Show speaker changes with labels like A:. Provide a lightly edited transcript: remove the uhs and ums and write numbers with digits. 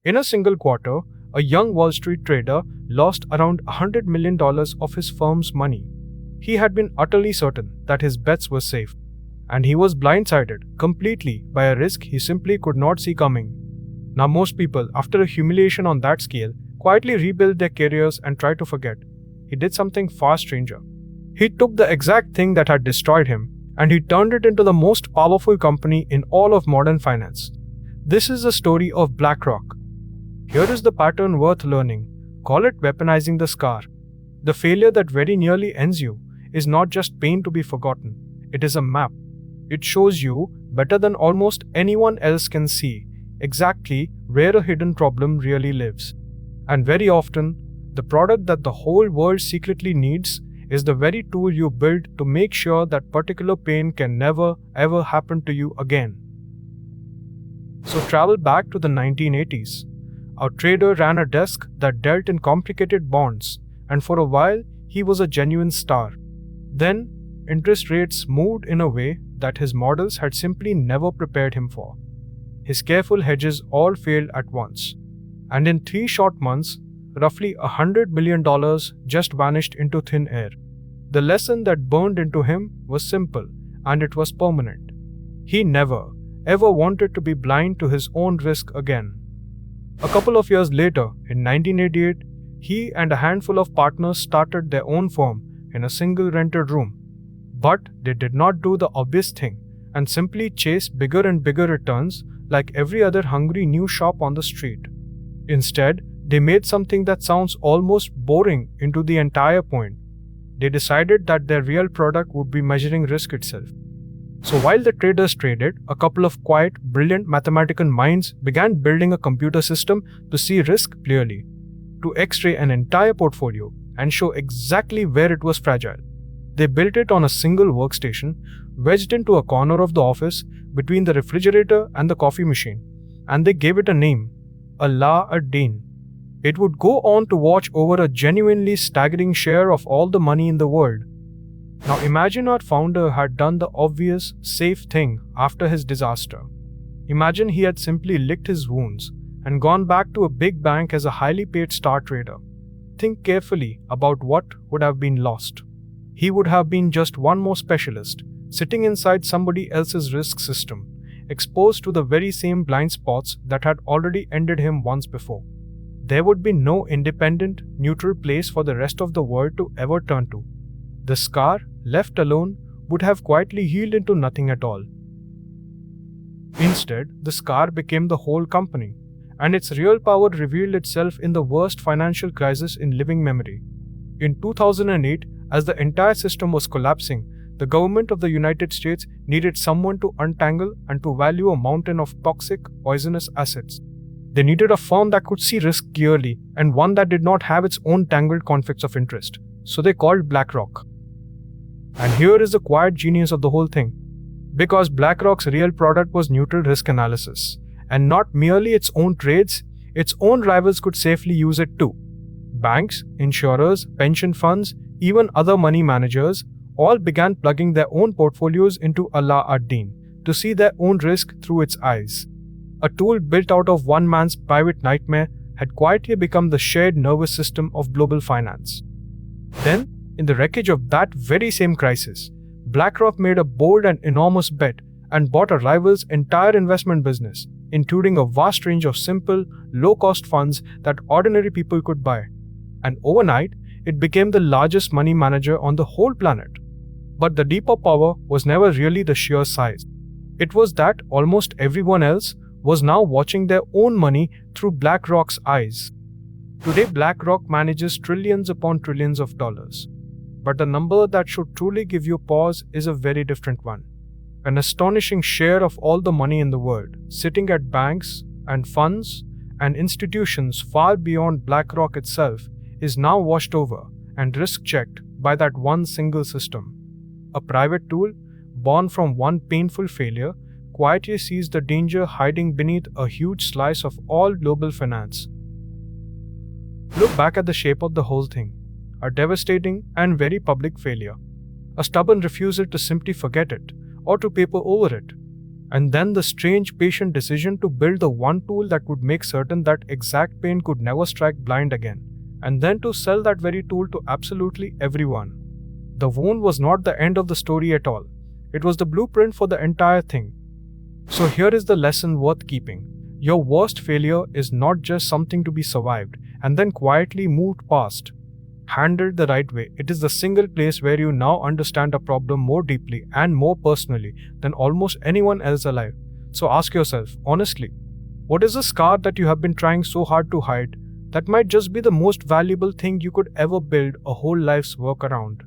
A: In a single quarter, a young Wall Street trader lost around $100 million of his firm's money. He had been utterly certain that his bets were safe, and he was blindsided completely by a risk he simply could not see coming. Now, most people, after a humiliation on that scale, quietly rebuild their careers and try to forget. He did something far stranger. He took the exact thing that had destroyed him and he turned it into the most powerful company in all of modern finance. This is the story of BlackRock. Here is the pattern worth learning. Call it weaponizing the scar. The failure that very nearly ends you is not just pain to be forgotten. It is a map. It shows you, better than almost anyone else can see, exactly where a hidden problem really lives. And very often, the product that the whole world secretly needs is the very tool you build to make sure that particular pain can never ever happen to you again. So travel back to the 1980s. Our trader ran a desk that dealt in complicated bonds, and for a while he was a genuine star. Then, interest rates moved in a way that his models had simply never prepared him for. His careful hedges all failed at once, and in 3 short months, roughly $100 million just vanished into thin air. The lesson that burned into him was simple, and it was permanent. He never, ever wanted to be blind to his own risk again. A couple of years later, in 1988, he and a handful of partners started their own firm in a single rented room. But they did not do the obvious thing and simply chase bigger and bigger returns like every other hungry new shop on the street. Instead, they made something that sounds almost boring into the entire point. They decided that their real product would be measuring risk itself. So while the traders traded, a couple of quiet, brilliant mathematical minds began building a computer system to see risk clearly, to x-ray an entire portfolio and show exactly where it was fragile. They built it on a single workstation, wedged into a corner of the office between the refrigerator and the coffee machine, and they gave it a name, Allah-ad-Din. It would go on to watch over a genuinely staggering share of all the money in the world. Now imagine our founder had done the obvious, safe thing after his disaster. Imagine he had simply licked his wounds and gone back to a big bank as a highly paid star trader. Think carefully about what would have been lost. He would have been just one more specialist, sitting inside somebody else's risk system, exposed to the very same blind spots that had already ended him once before. There would be no independent, neutral place for the rest of the world to ever turn to. The scar, left alone, would have quietly healed into nothing at all. Instead, the scar became the whole company, and its real power revealed itself in the worst financial crisis in living memory. In 2008, as the entire system was collapsing, the government of the United States needed someone to untangle and to value a mountain of toxic, poisonous assets. They needed a firm that could see risk clearly and one that did not have its own tangled conflicts of interest. So they called BlackRock. And here is the quiet genius of the whole thing. Because BlackRock's real product was neutral risk analysis, and not merely its own trades, its own rivals could safely use it too. Banks, insurers, pension funds, even other money managers all began plugging their own portfolios into Allah-ad-Din to see their own risk through its eyes. A tool built out of one man's private nightmare had quietly become the shared nervous system of global finance. Then, in the wreckage of that very same crisis, BlackRock made a bold and enormous bet and bought a rival's entire investment business, including a vast range of simple, low-cost funds that ordinary people could buy. And overnight, it became the largest money manager on the whole planet. But the deeper power was never really the sheer size. It was that almost everyone else was now watching their own money through BlackRock's eyes. Today, BlackRock manages trillions upon trillions of dollars. But the number that should truly give you pause is a very different one. An astonishing share of all the money in the world, sitting at banks and funds and institutions far beyond BlackRock itself, is now washed over and risk-checked by that one single system. A private tool, born from one painful failure, quietly sees the danger hiding beneath a huge slice of all global finance. Look back at the shape of the whole thing. A devastating and very public failure. A stubborn refusal to simply forget it or to paper over it. And then the strange, patient decision to build the one tool that would make certain that exact pain could never strike blind again, and then to sell that very tool to absolutely everyone. The wound was not the end of the story at all. It was the blueprint for the entire thing. So here is the lesson worth keeping. Your worst failure is not just something to be survived and then quietly moved past. Handled the right way, it is the single place where you now understand a problem more deeply and more personally than almost anyone else alive. So ask yourself, honestly, what is the scar that you have been trying so hard to hide that might just be the most valuable thing you could ever build a whole life's work around?